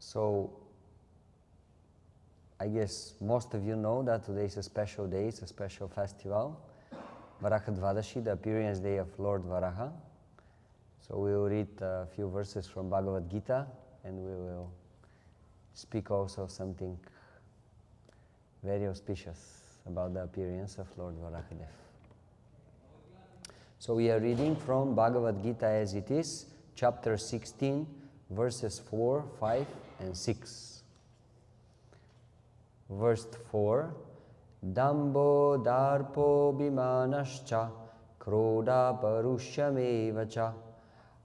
So I guess most of you know that today is a special day, it's a special festival. Varaha Dvadashi, the appearance day of Lord Varaha. So we will read a few verses from Bhagavad Gita and we will speak also something very auspicious about the appearance of Lord Varahadev. So we are reading from Bhagavad Gita as it is, chapter 16, verses 4, 5 and 6. Verse 4, Dambo darpo bimanascha kroda parushamevacha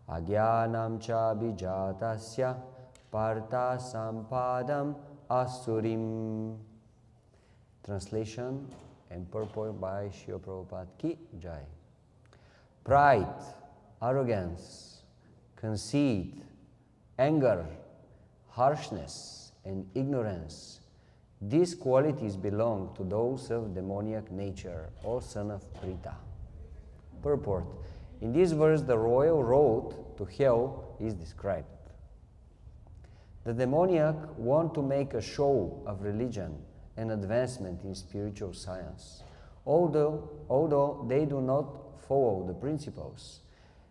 agyanam cha bijatasya partha sampadam asurim. Translation and purport by Srila Prabhupada Ki Jai. Pride, arrogance, conceit, anger, harshness and ignorance, these qualities belong to those of demoniac nature, O son of Prita. Purport. In this verse, the royal road to hell is described. The demoniac want to make a show of religion and advancement in spiritual science, although they do not follow the principles.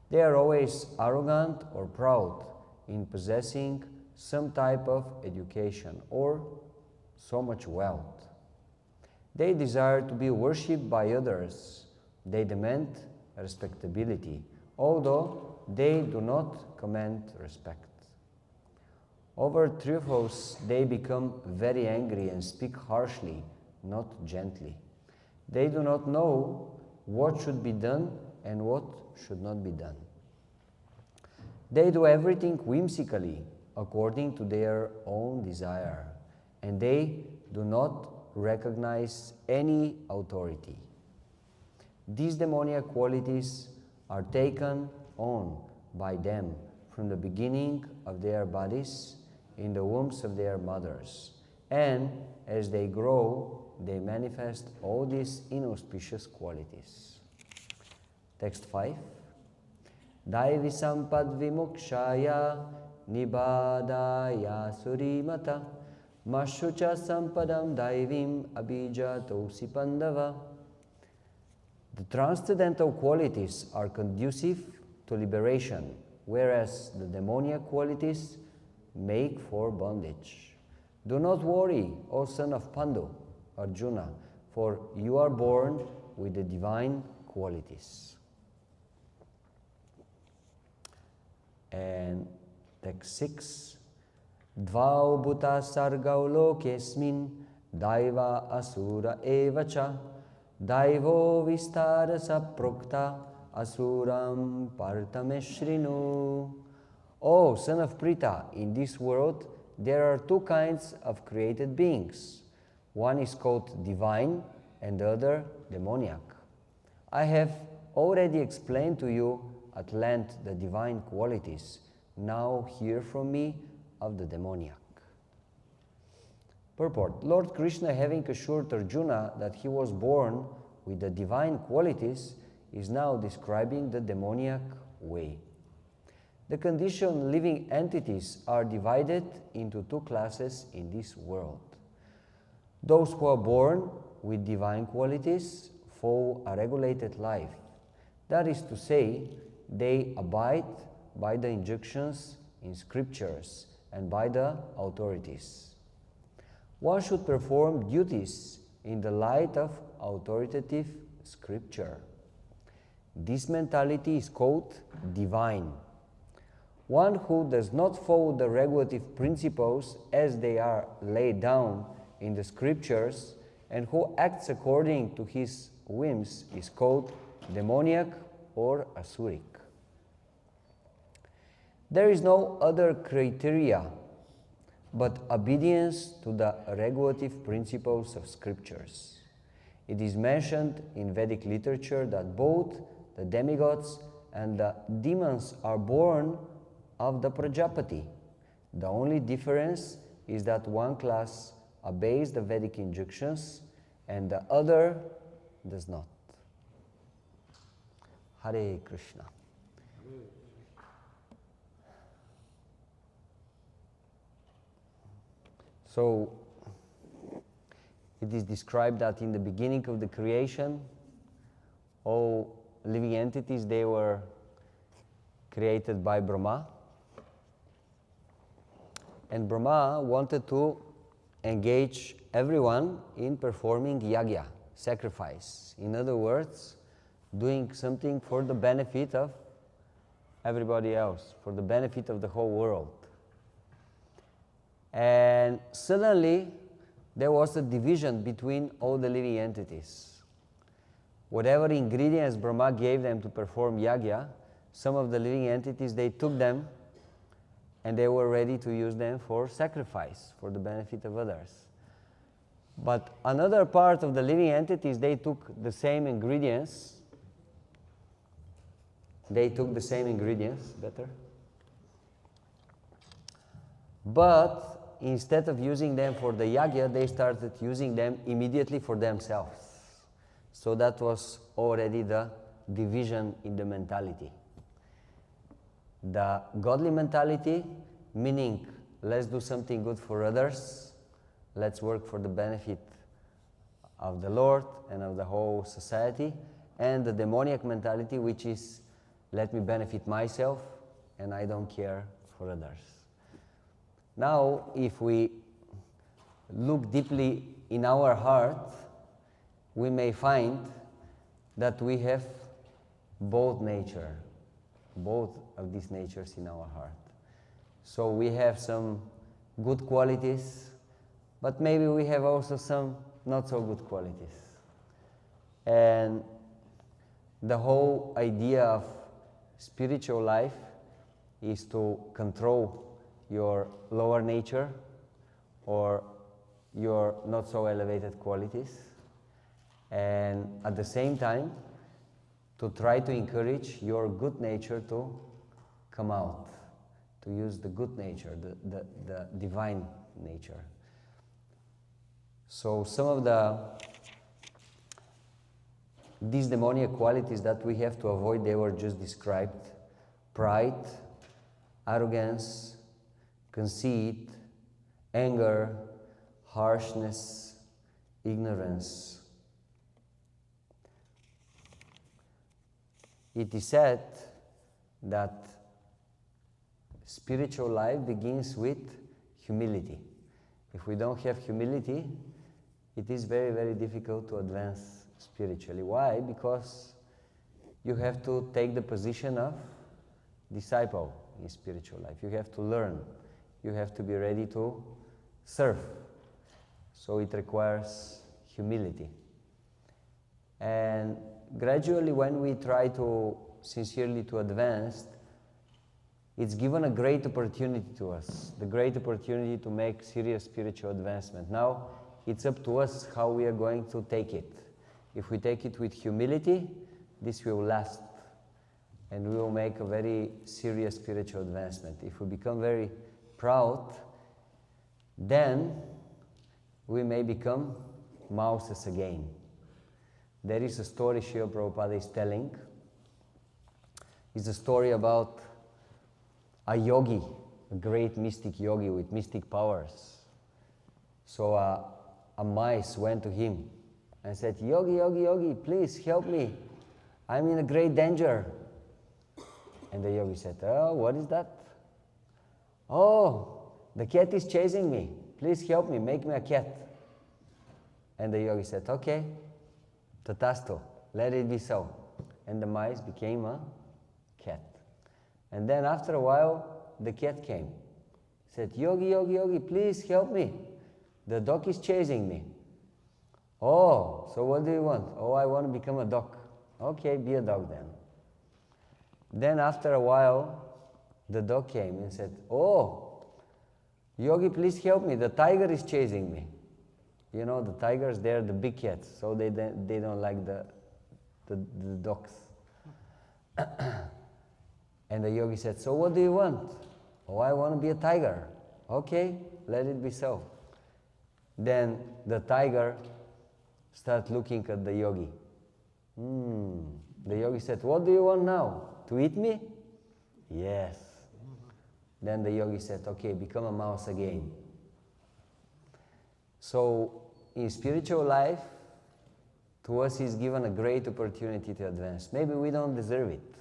They are always arrogant or proud in possessing some type of education or so much wealth. They desire to be worshipped by others. They demand respectability, although they do not command respect. Over trifles, they become very angry and speak harshly, not gently. They do not know what should be done and what should not be done. They do everything whimsically, according to their own desire, and they do not recognize any authority. These demoniac qualities are taken on by them from the beginning of their bodies in the wombs of their mothers, and as they grow, they manifest all these inauspicious qualities. Text 5. Daivi sampad vimukshaya nibadaya surimata Mashucha sampadam daivim abija Tulsi Pandava. The transcendental qualities are conducive to liberation, whereas the demoniac qualities make for bondage. Do not worry, O son of Pandu, Arjuna, for you are born with the divine qualities. And text 6. Dvau bhuta sargau lokesmin daiva asura evacha daivo vistara saprokta asuram partameshrinu. O son of Prita, in this world there are two kinds of created beings. One is called divine and the other demoniac. I have already explained to you at length the divine qualities. Now hear from me of the demoniac. Purport. Lord Krishna, having assured Arjuna that he was born with the divine qualities, is now describing the demoniac way. The conditioned living entities are divided into two classes in this world. Those who are born with divine qualities follow a regulated life. That is to say, they abide by the injunctions in scriptures and by the authorities. One should perform duties in the light of authoritative scripture. This mentality is called divine. One who does not follow the regulative principles as they are laid down in the scriptures and who acts according to his whims is called demoniac or asuric. There is no other criteria but obedience to the regulative principles of scriptures. It is mentioned in Vedic literature that both the demigods and the demons are born of the Prajapati. The only difference is that one class obeys the Vedic injunctions and the other does not. Hare Krishna. So it is described that in the beginning of the creation, all living entities, they were created by Brahma. And Brahma wanted to engage everyone in performing yagya, sacrifice. In other words, doing something for the benefit of everybody else, for the benefit of the whole world. And suddenly, there was a division between all the living entities. Whatever ingredients Brahma gave them to perform yagya, some of the living entities, they took them and they were ready to use them for sacrifice, for the benefit of others. But another part of the living entities, they took the same ingredients. Better. But instead of using them for the yagya, they started using them immediately for themselves. So that was already the division in the mentality. The godly mentality, meaning let's do something good for others, let's work for the benefit of the Lord and of the whole society, and the demoniac mentality, which is let me benefit myself and I don't care for others. Now, if we look deeply in our heart, we may find that we have both of these natures in our heart. So we have some good qualities, but maybe we have also some not so good qualities. And the whole idea of spiritual life is to control your lower nature or your not so elevated qualities, and at the same time to try to encourage your good nature to come out, to use the good nature, the divine nature. So some of these demoniac qualities that we have to avoid, they were just described: pride, arrogance, conceit, anger, harshness, ignorance. It is said that spiritual life begins with humility. If we don't have humility, it is very, very difficult to advance spiritually. Why? Because you have to take the position of disciple in spiritual life. You have to learn. You have to be ready to serve. So it requires humility. And gradually, when we try to sincerely to advance, it's given a great opportunity to us, the great opportunity to make serious spiritual advancement. Now, it's up to us how we are going to take it. If we take it with humility, this will last, and we will make a very serious spiritual advancement. If we become very proud, then we may become mouses again. There is a story Srila Prabhupada is telling. It's a story about a yogi, a great mystic yogi with mystic powers. So a mice went to him and said, "Yogi, yogi, yogi, please help me. I'm in a great danger." And the yogi said, "Oh, what is that?" "Oh, the cat is chasing me. Please help me, make me a cat." And the yogi said, "Okay, tatastu, let it be so." And the mice became a cat. And then after a while, the cat came. Said, "Yogi, yogi, yogi, please help me. The dog is chasing me." "Oh, so what do you want?" "Oh, I want to become a dog." "Okay, be a dog then." Then after a while, the dog came and said, "Oh, yogi, please help me. The tiger is chasing me." You know, the tigers, they're the big cats, so they don't like the dogs. And the yogi said, "So what do you want?" "Oh, I want to be a tiger." "Okay, let it be so." Then the tiger started looking at the yogi. The yogi said, "What do you want now? To eat me?" "Yes." Then the yogi said, "Okay, become a mouse again." So in spiritual life, to us is given a great opportunity to advance. Maybe we don't deserve it,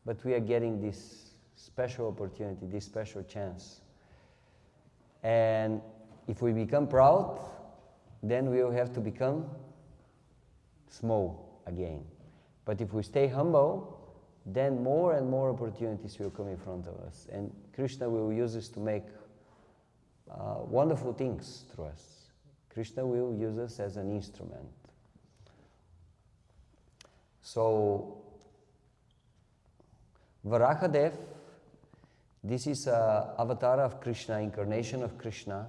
but we are getting this special opportunity, this special chance. And if we become proud, then we will have to become small again. But if we stay humble, then more and more opportunities will come in front of us. And Krishna will use us to make wonderful things through us. Krishna will use us as an instrument. So, Varahadev, this is an avatar of Krishna, incarnation of Krishna.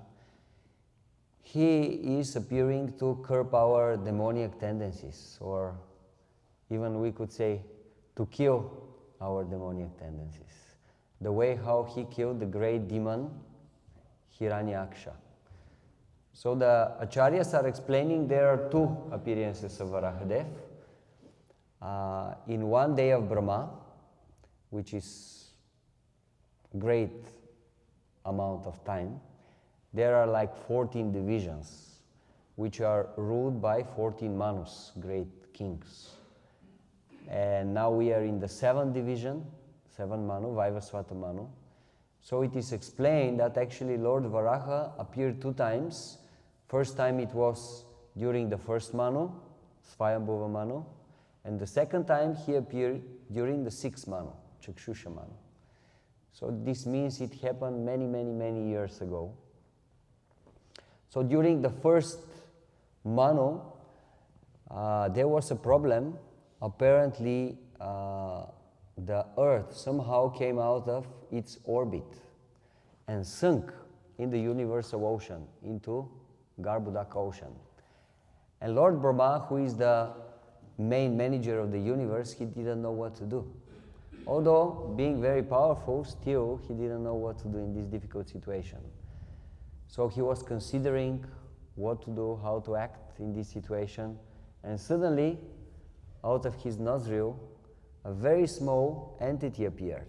He is appearing to curb our demoniac tendencies, or even we could say to kill our demoniac tendencies. The way how he killed the great demon Hiranyaksha. So the Acharyas are explaining there are two appearances of Varahadev. In one day of Brahma, which is great amount of time, there are like 14 divisions, which are ruled by 14 Manus, great kings. And now we are in the 7th division, 7 Manu, Vaivasvata Manu. So it is explained that actually Lord Varaha appeared 2 times. First time it was during the 1st Manu, Svayambhuva Manu, and the 2nd time he appeared during the 6th Manu, Chakshusha Manu. So this means it happened many years ago. So during the 1st Manu, there was a problem. Apparently, the earth somehow came out of its orbit and sunk in the universal ocean, into Garbhodaka ocean. And Lord Brahma, who is the main manager of the universe, he didn't know what to do. Although being very powerful, still he didn't know what to do in this difficult situation. So he was considering what to do, how to act in this situation, and suddenly, out of his nostril, a very small entity appeared.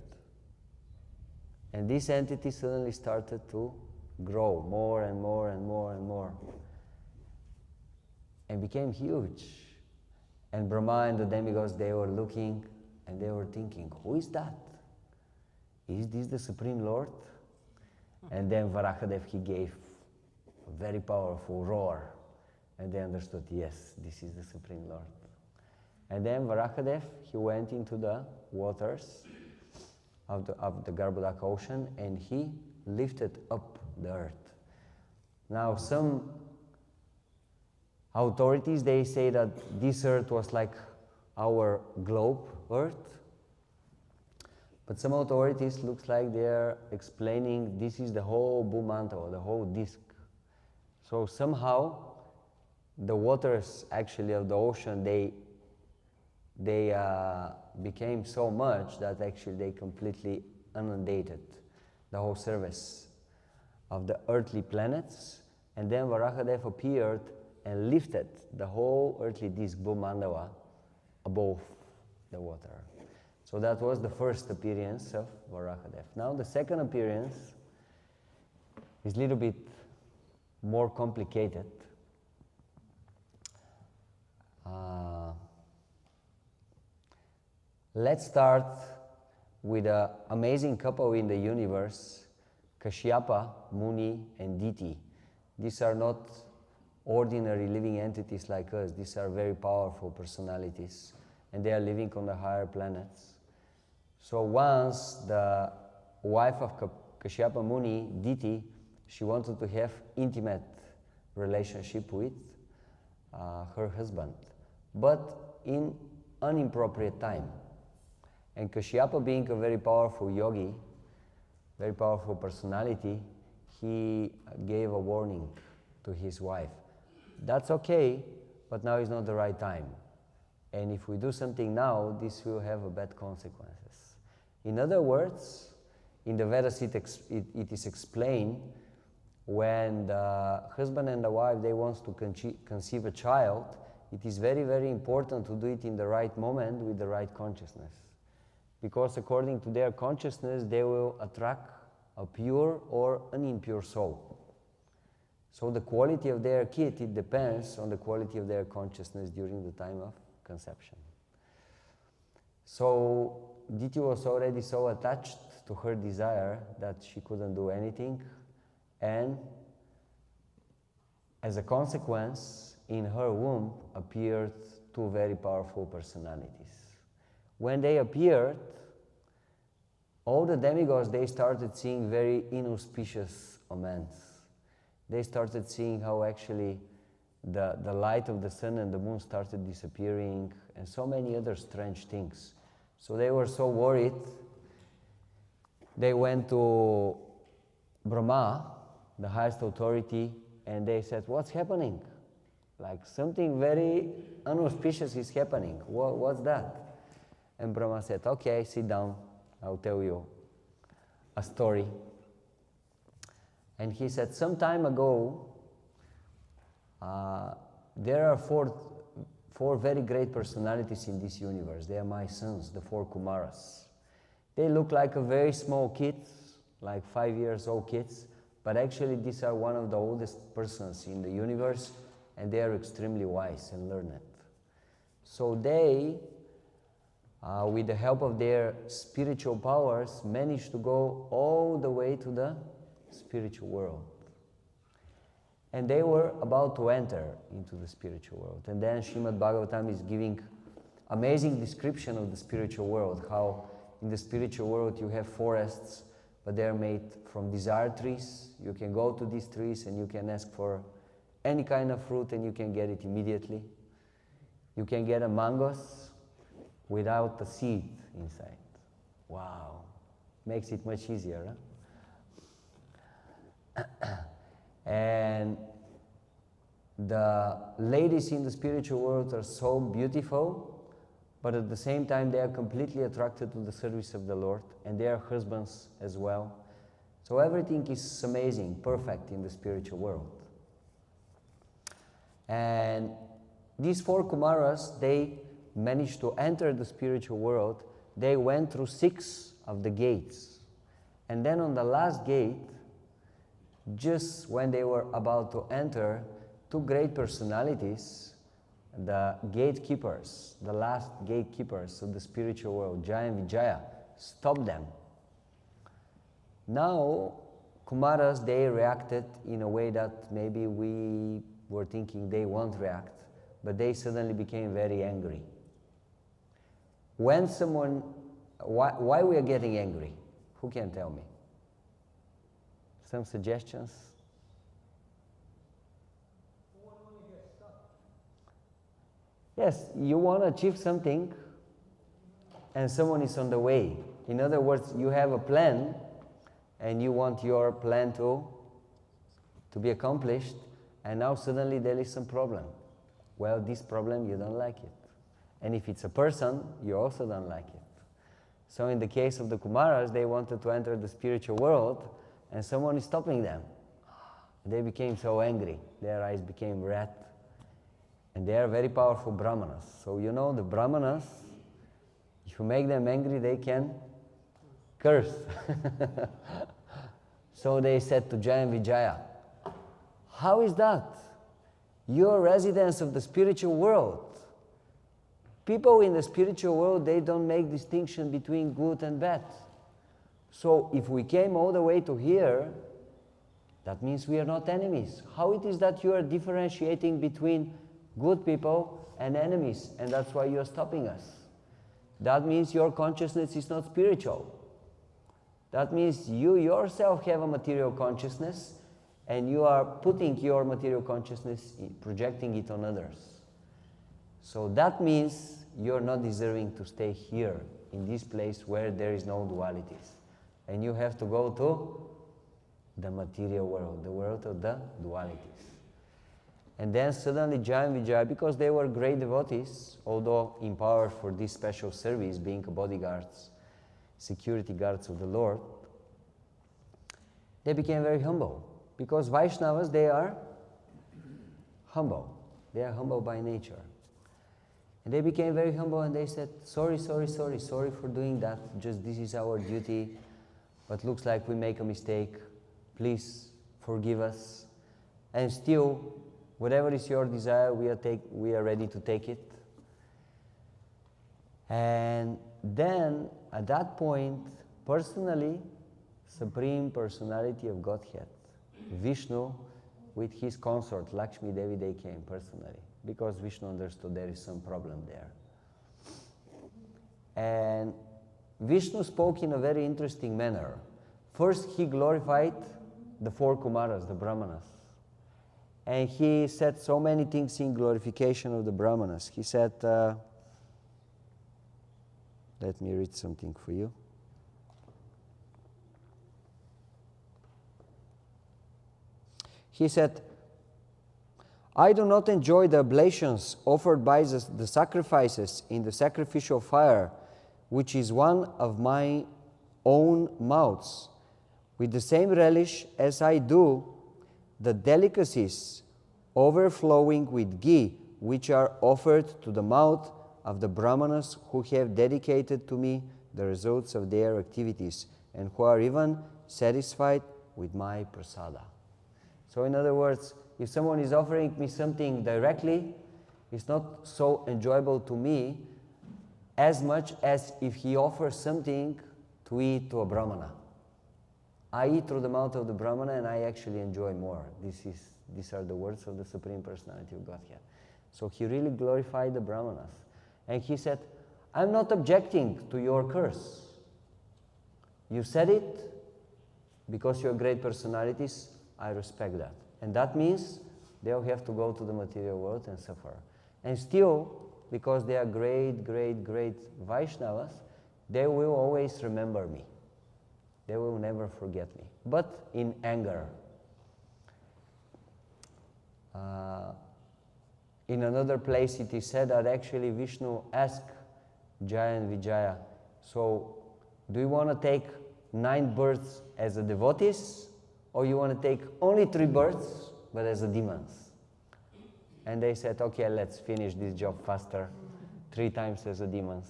And this entity suddenly started to grow more and more and more and more, and became huge. And Brahma and the demigods, they were looking and they were thinking, who is that? Is this the Supreme Lord? And then Varahadev, he gave a very powerful roar, and they understood, yes, this is the Supreme Lord. And then Varahadev, he went into the waters of the Garbhodaka ocean, and he lifted up the earth. Now some authorities, they say that this earth was like our globe earth, but some authorities looks like they are explaining this is the whole Bhumandala, the whole disk. So somehow the waters actually of the ocean, they became so much that actually they completely inundated the whole surface of the earthly planets. And then Varahadev appeared and lifted the whole earthly disk, Bhumandala, above the water. So that was the first appearance of Varahadev. Now the second appearance is a little bit more complicated. Let's start with an amazing couple in the universe, Kashyapa, Muni, and Diti. These are not ordinary living entities like us. These are very powerful personalities, and they are living on the higher planets. So once the wife of Kashyapa Muni, Diti, she wanted to have intimate relationship with her husband, but in inappropriate time. And Kashyapa, being a very powerful yogi, very powerful personality, he gave a warning to his wife. That's okay, but now is not the right time. And if we do something now, this will have bad consequences. In other words, in the Vedas it is explained, when the husband and the wife, they want to conceive a child, it is very important to do it in the right moment with the right consciousness. Because according to their consciousness, they will attract a pure or an impure soul. So the quality of their kid, it depends on the quality of their consciousness during the time of conception. So Diti was already so attached to her desire that she couldn't do anything, and as a consequence, in her womb appeared two very powerful personalities. When they appeared, all the demigods, they started seeing very inauspicious omens. They started seeing how actually the light of the sun and the moon started disappearing, and so many other strange things. So they were so worried, they went to Brahma, the highest authority, and they said, what's happening? Like something very inauspicious is happening. What's that? And Brahma said, okay, sit down, I'll tell you a story. And he said, some time ago, there are four very great personalities in this universe. They are my sons, the four Kumaras. They look like a very small kids, like 5 years old kids, but actually these are one of the oldest persons in the universe, and they are extremely wise and learned. So they, with the help of their spiritual powers, managed to go all the way to the spiritual world. And they were about to enter into the spiritual world. And then Srimad Bhagavatam is giving amazing description of the spiritual world, how in the spiritual world you have forests, but they're made from desire trees. You can go to these trees and you can ask for any kind of fruit and you can get it immediately. You can get a mangoes without a seed inside. Wow, makes it much easier, huh? And the ladies in the spiritual world are so beautiful, but at the same time they are completely attracted to the service of the Lord, and they are husbands as well. So everything is amazing, perfect in the spiritual world. And these four Kumaras, they managed to enter the spiritual world. They went through 6 of the gates. And then on the last gate, just when they were about to enter, 2 great personalities, the gatekeepers, the last gatekeepers of the spiritual world, Jaya and Vijaya, stopped them. Now, Kumaras, they reacted in a way that maybe we were thinking they won't react, but they suddenly became very angry. When someone, why we are getting angry? Who can tell me? Some suggestions? Yes, you want to achieve something and someone is on the way. In other words, you have a plan and you want your plan to be accomplished, and now suddenly there is some problem. Well, this problem, you don't like it. And if it's a person, you also don't like it. So in the case of the Kumaras, they wanted to enter the spiritual world and someone is stopping them. They became so angry. Their eyes became red. And they are very powerful Brahmanas. So you know the Brahmanas, if you make them angry, they can curse. So they said to Jaya and Vijaya, how is that? You are residents of the spiritual world. People in the spiritual world, they don't make distinction between good and bad. So if we came all the way to here, that means we are not enemies. How it is that you are differentiating between good people and enemies, and that's why you are stopping us? That means your consciousness is not spiritual. That means you yourself have a material consciousness, and you are putting your material consciousness, projecting it on others. So that means you're not deserving to stay here, in this place where there is no dualities. And you have to go to the material world, the world of the dualities. And then suddenly Jaya and Vijaya, because they were great devotees, although empowered for this special service, being bodyguards, security guards of the Lord, they became very humble. Because Vaishnavas, they are humble. They are humble by nature. And they became very humble and they said, sorry for doing that. Just this is our duty. But looks like we make a mistake. Please forgive us. and still, whatever is your desire, we are ready to take it. And then, at that point, personally, Supreme Personality of Godhead, Vishnu, with his consort, Lakshmi Devi, they came personally, because Vishnu understood there is some problem there. And Vishnu spoke in a very interesting manner. First, he glorified the 4 Kumaras, the Brahmanas. And he said so many things in glorification of the Brahmanas. He said, let me read something for you. He said, I do not enjoy the oblations offered by the sacrifices in the sacrificial fire, which is one of my own mouths, with the same relish as I do the delicacies overflowing with ghee, which are offered to the mouth of the Brahmanas who have dedicated to me the results of their activities, and who are even satisfied with my prasada. So in other words, if someone is offering me something directly, it's not so enjoyable to me as much as if he offers something to eat to a Brahmana. I eat through the mouth of the Brahmana and I actually enjoy more. These are the words of the Supreme Personality of Godhead. So he really glorified the Brahmanas. And he said, I'm not objecting to your curse. You said it because you're great personalities. I respect that. And that means they'll have to go to the material world and suffer. And still, because they are great, great, great Vaishnavas, they will always remember me. They will never forget me. But in anger. In another place it is said that actually Vishnu asked Jaya and Vijaya, so do you want to take 9 births as a devotees, or you want to take only 3 births, but as a demons? And they said, okay, let's finish this job faster, 3 times as a demons.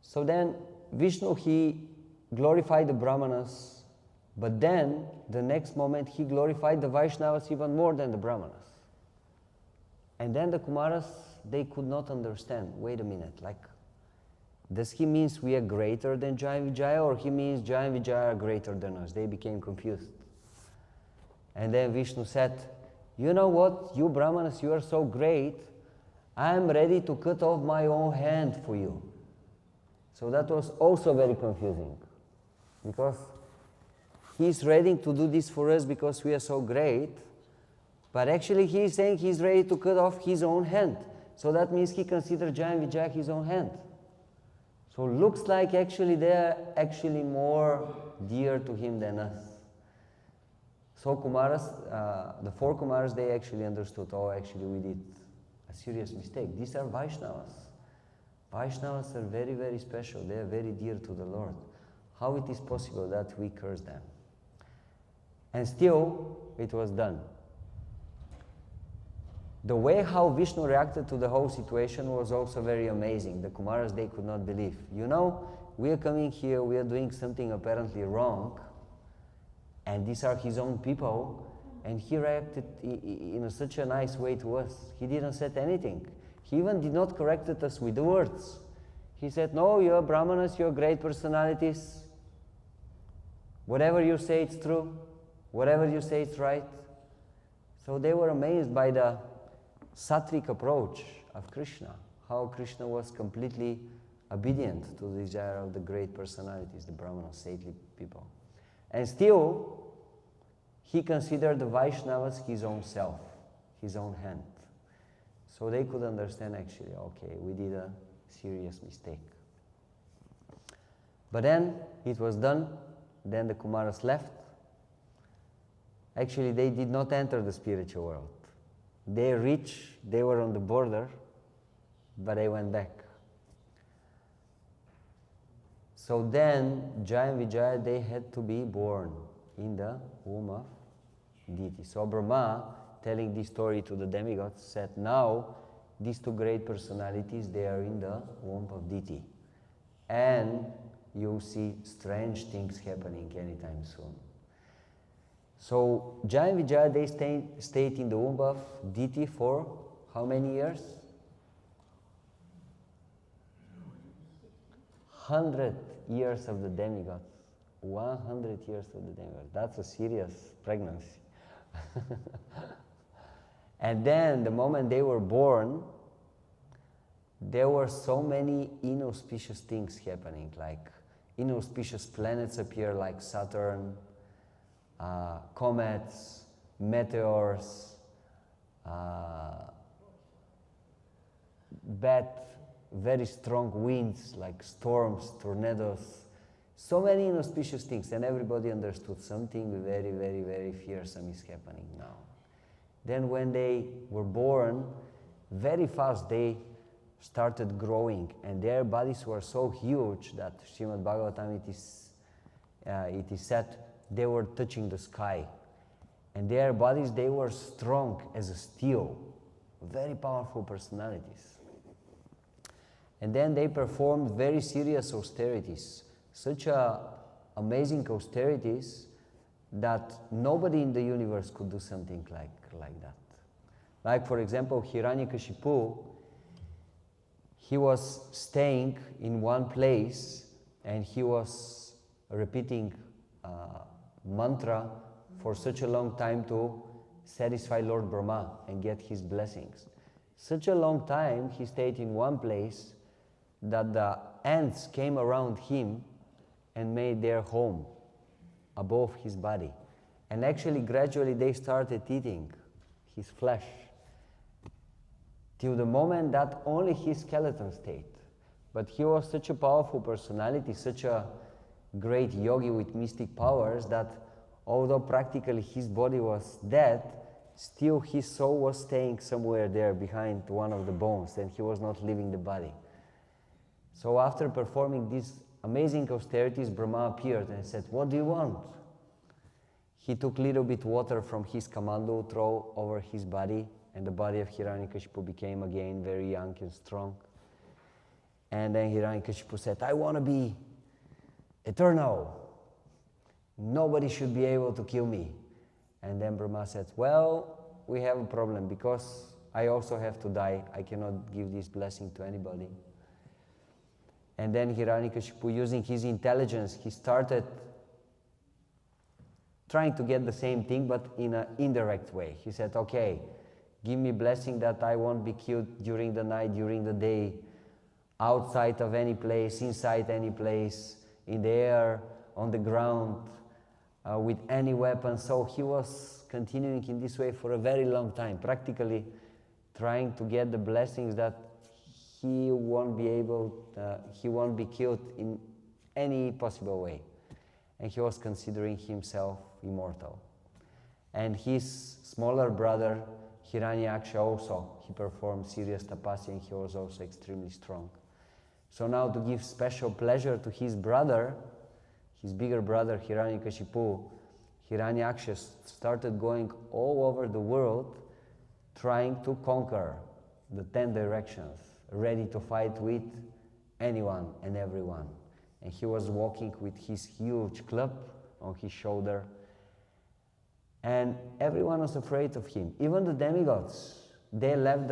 So then Vishnu, he glorified the Brahmanas, but then the next moment he glorified the Vaishnavas even more than the Brahmanas. And then the Kumaras, they could not understand, wait a minute, like, does he means we are greater than Jaya and Vijaya, or he means Jaya and Vijaya are greater than us? They became confused. And then Vishnu said, you know what, you Brahmanas, you are so great, I am ready to cut off my own hand for you. So that was also very confusing, because he's ready to do this for us because we are so great, but actually he is saying he's ready to cut off his own hand. So that means he considers Jaya and Vijaya his own hand. So looks like actually they are actually more dear to him than us. So Kumaras, the 4 Kumaras, they actually understood, oh, actually we did a serious mistake. These are Vaishnavas. Vaishnavas are very, very special. They are very dear to the Lord. How it is possible that we curse them? And still, it was done. The way how Vishnu reacted to the whole situation was also very amazing. The Kumaras, they could not believe. You know, we are coming here, we are doing something apparently wrong, and these are his own people, and he reacted in such a nice way to us. He didn't say anything. He even did not correct us with the words. He said, no, you're Brahmanas, you're great personalities. Whatever you say, it's true. Whatever you say, it's right. So they were amazed by the sattvic approach of Krishna, how Krishna was completely obedient to the desire of the great personalities, the Brahmanas, saintly people. And still, he considered the Vaishnavas his own self, his own hand. So they could understand actually, okay, we did a serious mistake. But then it was done, then the Kumaras left. Actually, they did not enter the spiritual world. They reached, they were on the border, but they went back. So then, Jaya and Vijaya, they had to be born in the womb of deity. So Brahma, telling this story to the demigods, said, now, these 2 great personalities, they are in the womb of deity. And you'll see strange things happening anytime soon. So Jaya and Vijaya, they stayed in the womb of Diti for how many years? 100 years of the demigods. 100 years of the demigods. That's a serious pregnancy. And then the moment they were born, there were so many inauspicious things happening, like inauspicious planets appear like Saturn, comets, meteors, bad, very strong winds like storms, tornadoes, so many inauspicious things, and everybody understood something very, very, very fearsome is happening now. Then when they were born, very fast they started growing, and their bodies were so huge that Srimad Bhagavatam it is said they were touching the sky. And their bodies, they were strong as a steel, very powerful personalities. And then they performed very serious austerities, such amazing austerities that nobody in the universe could do something like that. Like, for example, Hiranyakashipu, he was staying in one place and he was repeating mantra for such a long time to satisfy Lord Brahma and get his blessings. Such a long time he stayed in one place that the ants came around him and made their home above his body. And actually gradually they started eating his flesh, till the moment that only his skeleton stayed. But he was such a powerful personality, such a great yogi with mystic powers, that although practically his body was dead, still his soul was staying somewhere there behind one of the bones, and he was not leaving the body. So after performing these amazing austerities, Brahma appeared and said, "What do you want?" He took a little bit water from his kamandu, throw over his body, and the body of Hiranyakashipu became again very young and strong. And then Hiranyakashipu said, "I want to be eternal. Nobody should be able to kill me." And then Brahma said, "Well, we have a problem, because I also have to die. I cannot give this blessing to anybody." And then Hiranyakashipu, using his intelligence, he started trying to get the same thing, but in an indirect way. He said, "Okay, give me blessing that I won't be killed during the night, during the day, outside of any place, inside any place, in the air, on the ground, with any weapon." So he was continuing in this way for a very long time, practically trying to get the blessings that he won't be killed in any possible way. And he was considering himself immortal. And his smaller brother, Hiranyaksha, also, he performed serious tapasya, and he was also extremely strong. So now, to give special pleasure to his brother, his bigger brother Hiranyakashipu, Hiranyaksha started going all over the world trying to conquer the 10 directions, ready to fight with anyone and everyone. And he was walking with his huge club on his shoulder, and everyone was afraid of him. Even the demigods, they left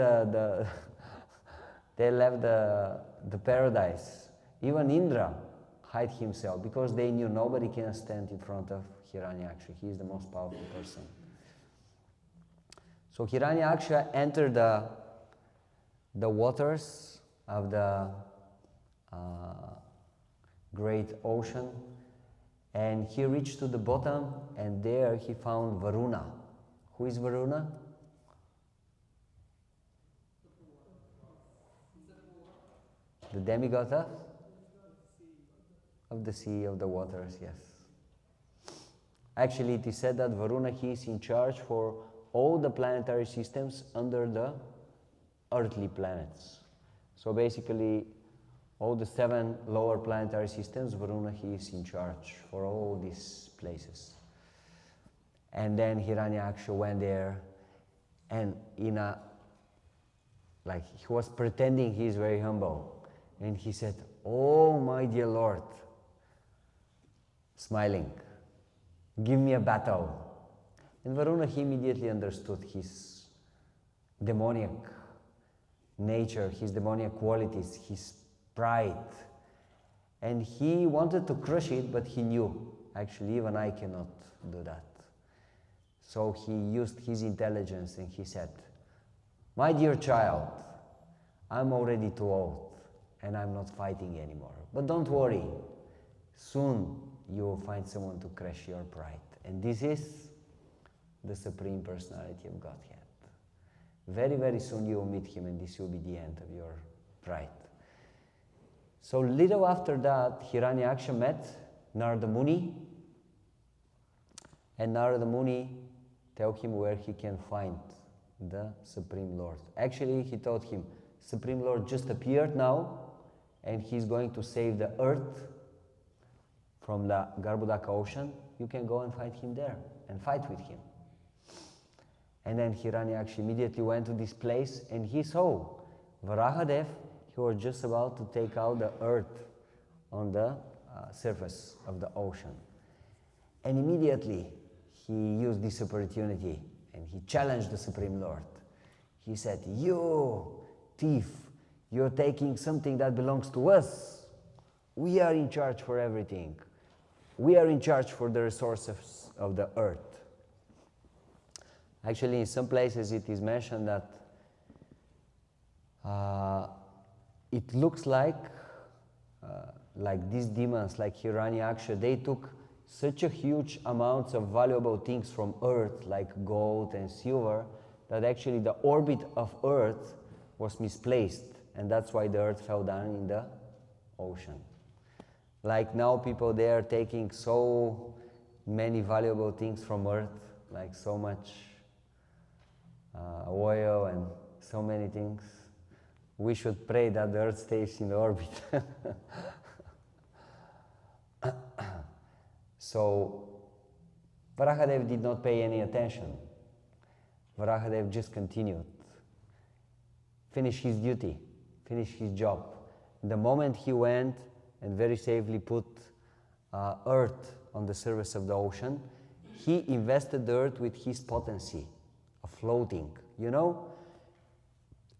they left the paradise. Even Indra hid himself, because they knew nobody can stand in front of Hiranyaksha. He is the most powerful person. So Hiranyaksha entered the waters of the great ocean, and he reached to the bottom, and there he found Varuna. Who is Varuna? The demigod of the sea, of the waters, yes. Actually, it is said that Varuna, he is in charge for all the planetary systems under the earthly planets. So basically, all the 7 lower planetary systems, Varuna, he is in charge for all these places. And then Hiranyaksha went there, and he was pretending he is very humble. And he said, "Oh, my dear Lord," smiling, "give me a battle. And Varuna, he immediately understood his demoniac nature, his demoniac qualities, his pride. And he wanted to crush it, but he knew, actually, even I cannot do that. So he used his intelligence and he said, my dear child, I'm already too old and I'm not fighting anymore. But don't worry, soon you will find someone to crush your pride. And this is the Supreme Personality of Godhead. Very, very soon you will meet him and this will be the end of your pride. So little after that, Hiranyaksha met Narada Muni, and Narada Muni told him where he can find the Supreme Lord. Actually, he told him, Supreme Lord just appeared now, and he's going to save the earth from the Garbhodaka ocean. You can go and find him there and fight with him. And then Hiranyaksha immediately went to this place and he saw Varahadev. He was just about to take out the earth on the surface of the ocean. And immediately he used this opportunity and he challenged the Supreme Lord. He said, you thief, you're taking something that belongs to us. We are in charge for everything. We are in charge for the resources of the earth. Actually, in some places it is mentioned that it looks like these demons, like Hiranyaksha, they took such a huge amounts of valuable things from earth, like gold and silver, that actually the orbit of earth was misplaced, and that's why the earth fell down in the ocean. Like now people, they are taking so many valuable things from earth, like so much oil and so many things. We should pray that the earth stays in orbit. So Varahadev did not pay any attention. Varahadev just continued, finished his duty, finished his job. The moment he went and very safely put earth on the surface of the ocean, he invested the earth with his potency of floating. You know,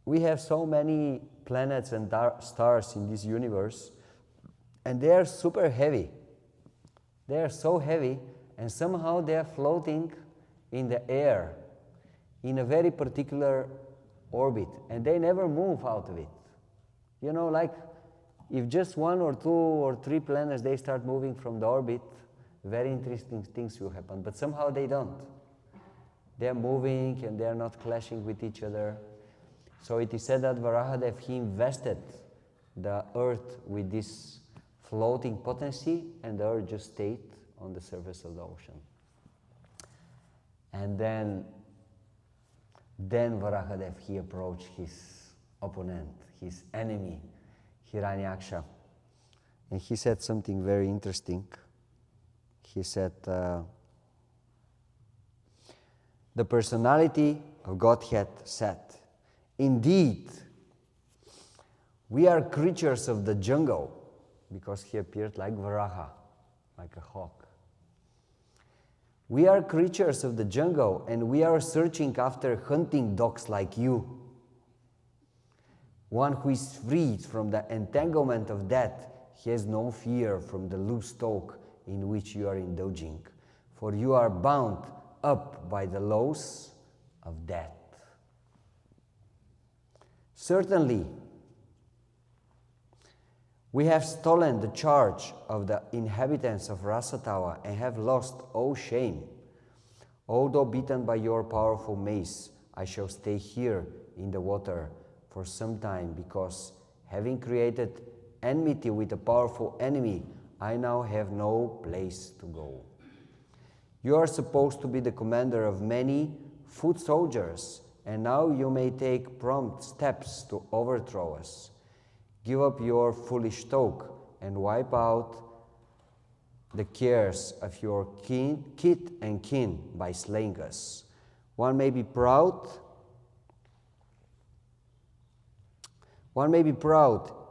we have so many planets and stars in this universe, and they are super heavy. They are so heavy, and somehow they are floating in the air in a very particular orbit, and they never move out of it. You know, like if just 1 or 2 or 3 planets, they start moving from the orbit, very interesting things will happen, but somehow they don't. They are moving and they are not clashing with each other. So it is said that Varahadev, he invested the earth with this floating potency, and the earth just stayed on the surface of the ocean. And then Varahadev, he approached his opponent, his enemy, Hiranyaksha. And he said something very interesting. He said, the personality of Godhead said, indeed, we are creatures of the jungle, because he appeared like Varaha, like a hawk. We are creatures of the jungle, and we are searching after hunting dogs like you. One who is freed from the entanglement of death, he has no fear from the loose talk in which you are indulging, for you are bound up by the laws of death. Certainly, we have stolen the charge of the inhabitants of Rasatawa and have lost all shame. Although beaten by your powerful mace, I shall stay here in the water for some time, because having created enmity with a powerful enemy, I now have no place to go. You are supposed to be the commander of many foot soldiers, and now you may take prompt steps to overthrow us. Give up your foolish talk and wipe out the cares of your kith and kin by slaying us. One may be proud,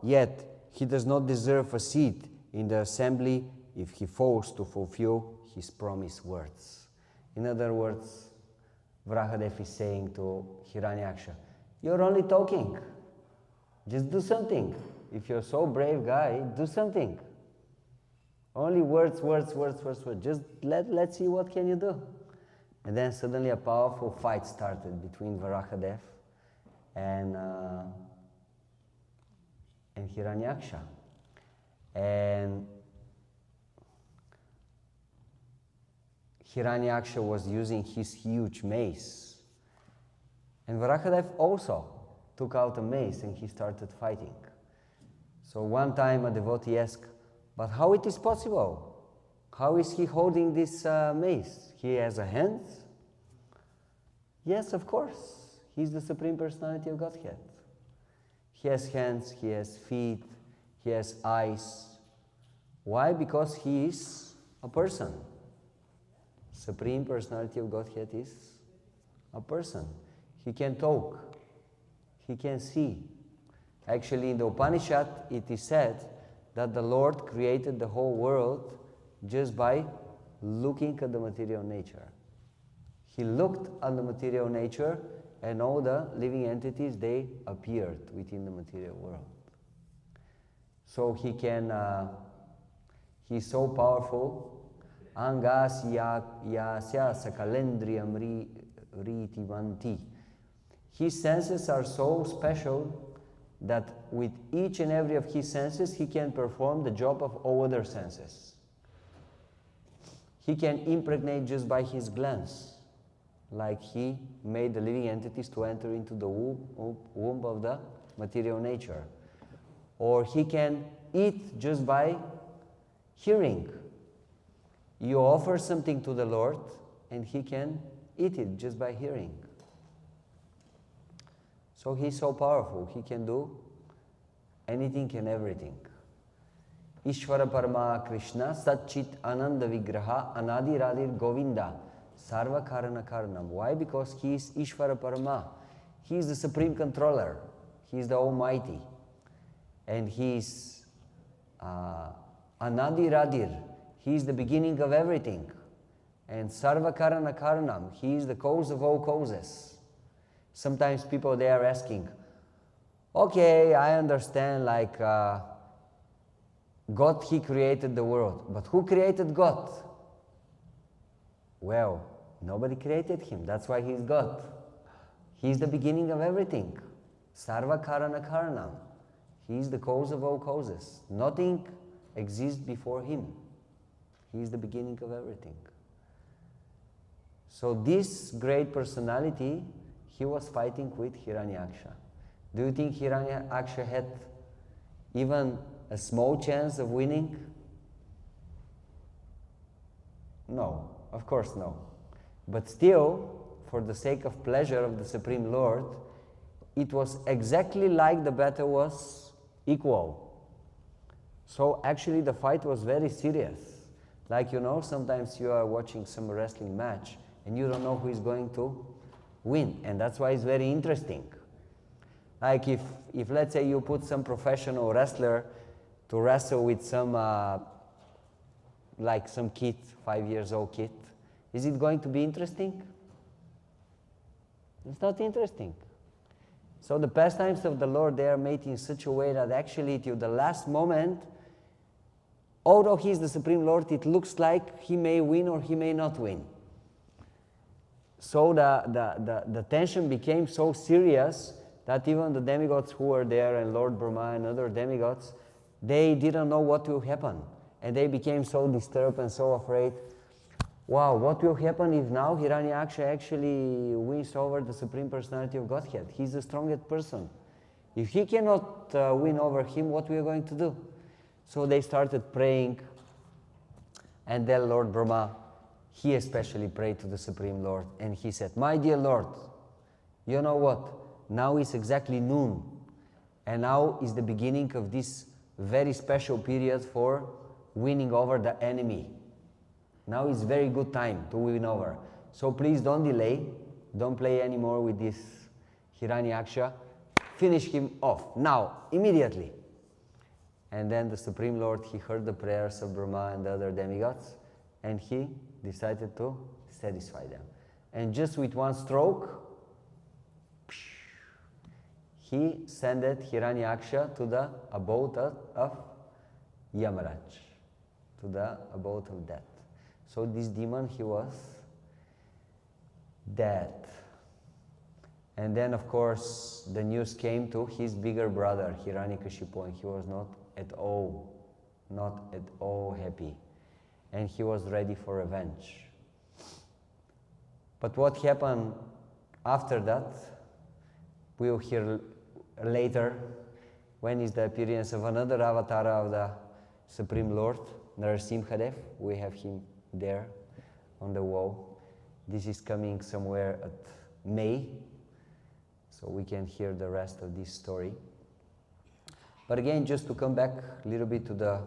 yet he does not deserve a seat in the assembly if he fails to fulfill his promised words. In other words, Varahadev is saying to Hiranyaksha, you're only talking. Just do something. If you're so brave guy, do something. Only words. Just let's see what can you do. And then suddenly a powerful fight started between Varahadev and Hiranyaksha. And Hiranyaksha was using his huge mace. And Varahadev also took out a mace and he started fighting. So one time a devotee asked, but how it is possible? How is he holding this mace? He has a hand? Yes, of course. He's the Supreme Personality of Godhead. He has hands, he has feet, he has eyes. Why? Because he is a person. Supreme Personality of Godhead is a person. He can talk. He can see. Actually, in the Upanishad, it is said that the Lord created the whole world just by looking at the material nature. He looked at the material nature and all the living entities, they appeared within the material world. So he can, he's so powerful. Angas yasya sakalendriyam ritivanti. His senses are so special that with each and every of his senses, he can perform the job of all other senses. He can impregnate just by his glance, like he made the living entities to enter into the womb of the material nature. Or he can eat just by hearing. You offer something to the Lord and he can eat it just by hearing. So he's so powerful, he can do anything and everything. Ishvara Parama Krishna Satchit Ananda Vigraha Anadi Radha Govinda Sarva Karana Karanam. Why? Because he is Ishvara Parama. He is the Supreme Controller. He is the Almighty. And he is Anadi Radhir. He is the beginning of everything. And Sarva Karana Karanam. He is the cause of all causes. Sometimes people, they are asking, okay, I understand, like, God, he created the world. But who created God? Well, nobody created him. That's why he's God. He's the beginning of everything. Sarva Karana Karanam. He is the cause of all causes. Nothing exists before him. He is the beginning of everything. So this great personality, he was fighting with Hiranyaksha. Do you think Hiranyaksha had even a small chance of winning? No, of course no. But still, for the sake of pleasure of the Supreme Lord, it was exactly like the battle was equal. So actually the fight was very serious. Like, you know, sometimes you are watching some wrestling match and you don't know who is going to win. And that's why it's very interesting. Like if let's say you put some professional wrestler to wrestle with some, like some kid, 5 years old kid, is it going to be interesting? It's not interesting. So the pastimes of the Lord, they are made in such a way that actually till the last moment, although he is the Supreme Lord, it looks like he may win or he may not win. So the tension became so serious that even the demigods who were there and Lord Brahma and other demigods, they didn't know what will happen. And they became so disturbed and so afraid. Wow, what will happen if now Hiranyaksha actually wins over the Supreme Personality of Godhead? He's the strongest person. If he cannot win over him, what we are going to do? So they started praying, and then Lord Brahma, he especially prayed to the Supreme Lord, and he said, my dear Lord, you know what? Now is exactly noon, and now is the beginning of this very special period for winning over the enemy. Now is very good time to win over. So please don't delay, don't play anymore with this Hiranyaksha. Finish him off, now, immediately. And then the Supreme Lord, he heard the prayers of Brahma and the other demigods, and he decided to satisfy them. And just with one stroke, he sent Hiranyaksha to the abode of Yamaraj, to the abode of death. So this demon, he was dead. And then, of course, the news came to his bigger brother, Hiranyakashipu, and he was not at all happy. And he was ready for revenge. But what happened after that, we will hear later, when is the appearance of another avatar of the Supreme Lord, Narasimhadev. We have him there on the wall. This is coming somewhere at May, so we can hear the rest of this story. But again, just to come back a little bit to the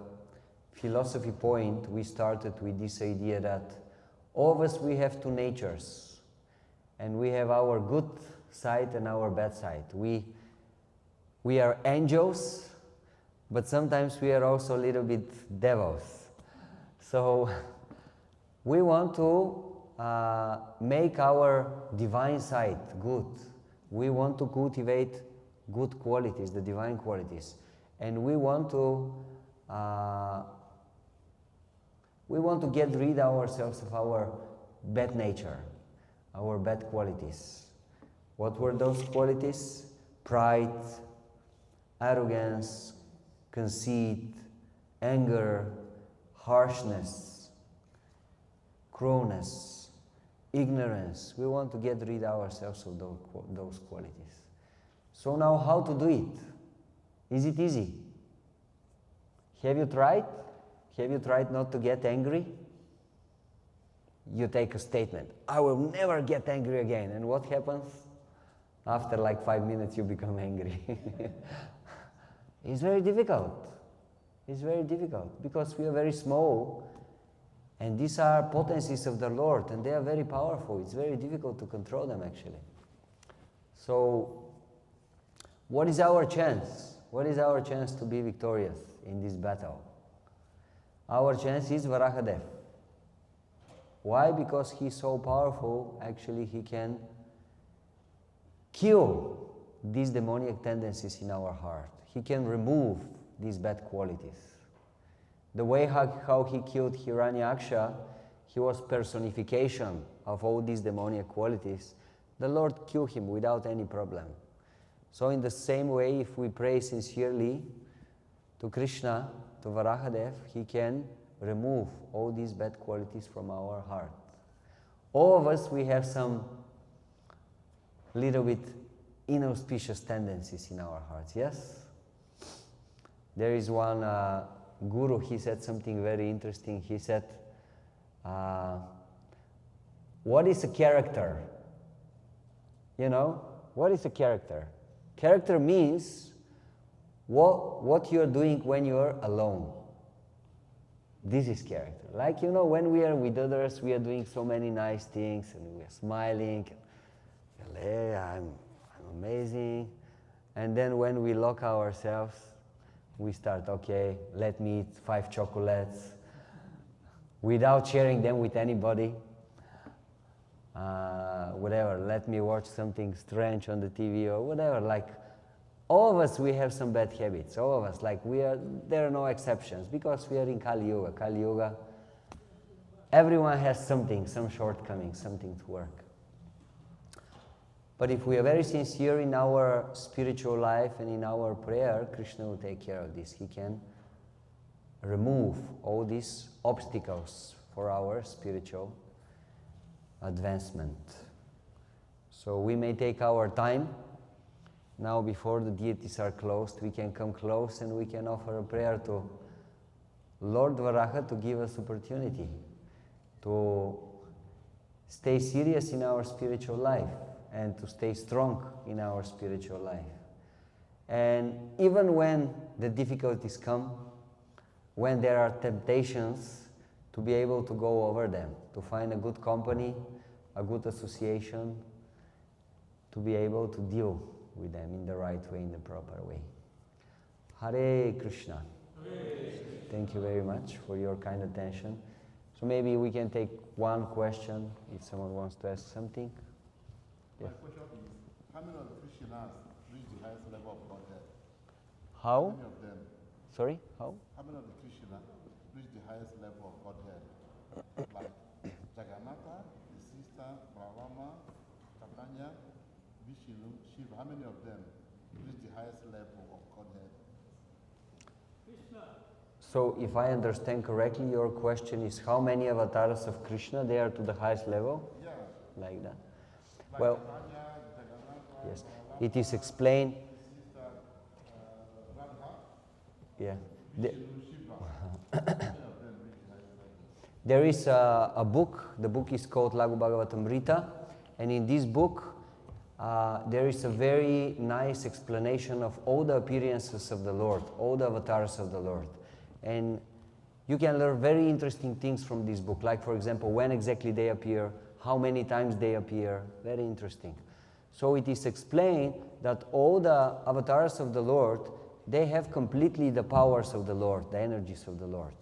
philosophy point, we started with this idea that all of us, we have two natures, and we have our good side and our bad side. We are angels, but sometimes we are also a little bit devils. So we want to make our divine side good. We want to cultivate good qualities, the divine qualities, and we want to get rid ourselves of our bad nature, our bad qualities. What were those qualities? Pride, arrogance, conceit, anger, harshness, cruelness, ignorance. We want to get rid ourselves of those qualities. So now, how to do it? Is it easy? Have you tried? Have you tried not to get angry? You take a statement, I will never get angry again. And what happens? After like 5 minutes, you become angry. It's very difficult. It's very difficult because we are very small, and these are potencies of the Lord, and they are very powerful. It's very difficult to control them, actually. So, what is our chance? What is our chance to be victorious in this battle? Our chance is Varahadev. Why? Because he's so powerful, actually he can kill these demoniac tendencies in our heart. He can remove these bad qualities. The way how he killed Hiranyaksha, he was personification of all these demoniac qualities. The Lord killed him without any problem. So in the same way, if we pray sincerely to Krishna, to Varahadev, he can remove all these bad qualities from our heart. All of us, we have some little bit inauspicious tendencies in our hearts, yes? There is one guru, he said something very interesting. He said, what is a character? You know, what is a character? Character means what you're doing when you're alone. This is character. Like, you know, when we are with others, we are doing so many nice things, and we are smiling, and, I'm amazing. And then when we lock ourselves, we start, okay, let me eat 5 chocolates without sharing them with anybody. Whatever, let me watch something strange on the TV or whatever. Like, all of us, we have some bad habits. All of us, like there are no exceptions because we are in Kali Yuga. Kali Yuga, everyone has something, some shortcoming, something to work. But if we are very sincere in our spiritual life and in our prayer, Krishna will take care of this. He can remove all these obstacles for our spiritual advancement. So we may take our time. Now before the deities are closed, we can come close and we can offer a prayer to Lord Varaha to give us opportunity to stay serious in our spiritual life and to stay strong in our spiritual life. And even when the difficulties come, when there are temptations, to be able to go over them, to find a good company, a good association, to be able to deal with them in the right way, in the proper way. Hare Krishna. Hare Krishna. Thank you very much for your kind attention. So maybe we can take one question, if someone wants to ask something. My question is, how many of the Krishnas reach the highest level of Godhead? How? How many of them? Sorry, how? How many of the Krishnas reach the highest level of Godhead? Like Jagannatha, the sister, Brahma, Chaitanya, Vishnu, Shiva. How many of them reach the highest level of Godhead? So if I understand correctly, your question is how many avatars of Krishna they are to the highest level? Yeah. Like that? Like Well, Chaitanya, Jagannatha, yes. Brahma, It is explained. the sister, Radha, Yeah. Vishnu, Shiva. How many of them reach the highest level? There is a book, the book is called Lagu Bhagavatamrita, and in this book there is a very nice explanation of all the appearances of the Lord, all the avatars of the Lord. And you can learn very interesting things from this book, like for example, when exactly they appear, how many times they appear, very interesting. So it is explained that all the avatars of the Lord, they have completely the powers of the Lord, the energies of the Lord.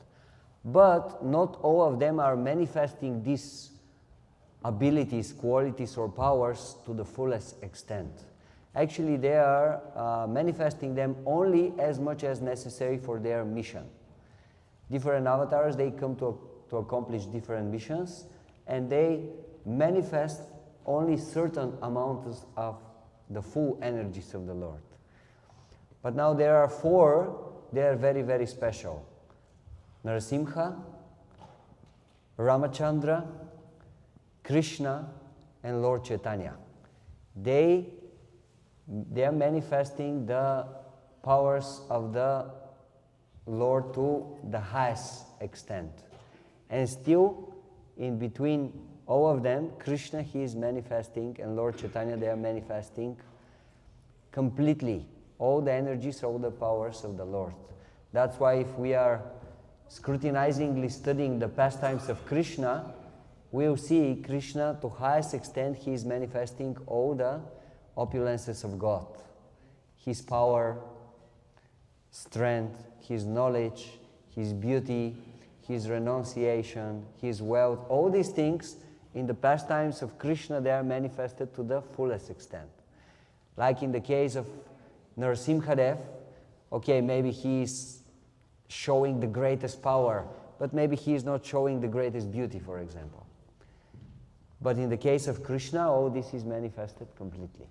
But not all of them are manifesting these abilities, qualities, or powers to the fullest extent. Actually, they are manifesting them only as much as necessary for their mission. Different avatars, they come to accomplish different missions, and they manifest only certain amounts of the full energies of the Lord. But now there are four, they are very, very special. Narasimha, Ramachandra, Krishna, and Lord Chaitanya. They are manifesting the powers of the Lord to the highest extent. And still, in between all of them, Krishna, he is manifesting, and Lord Chaitanya, they are manifesting completely all the energies, all the powers of the Lord. That's why if we are scrutinizingly studying the pastimes of Krishna, we'll see Krishna to highest extent, he is manifesting all the opulences of God. His power, strength, his knowledge, his beauty, his renunciation, his wealth, all these things in the pastimes of Krishna, they are manifested to the fullest extent. Like in the case of Narasimhadev, okay, maybe he is showing the greatest power, but maybe he is not showing the greatest beauty, for example. But in the case of Krishna, all this is manifested completely.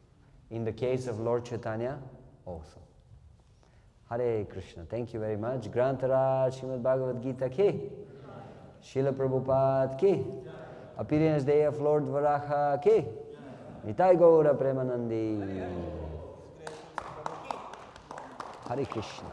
In the case of Lord Chaitanya, also. Hare Krishna. Thank you very much. Grantara Srimad Bhagavad Gita ki. Srila Prabhupada ki. Appearance Day of Lord Varaha ki. Nitai Gaura Premanandi. Hare Krishna.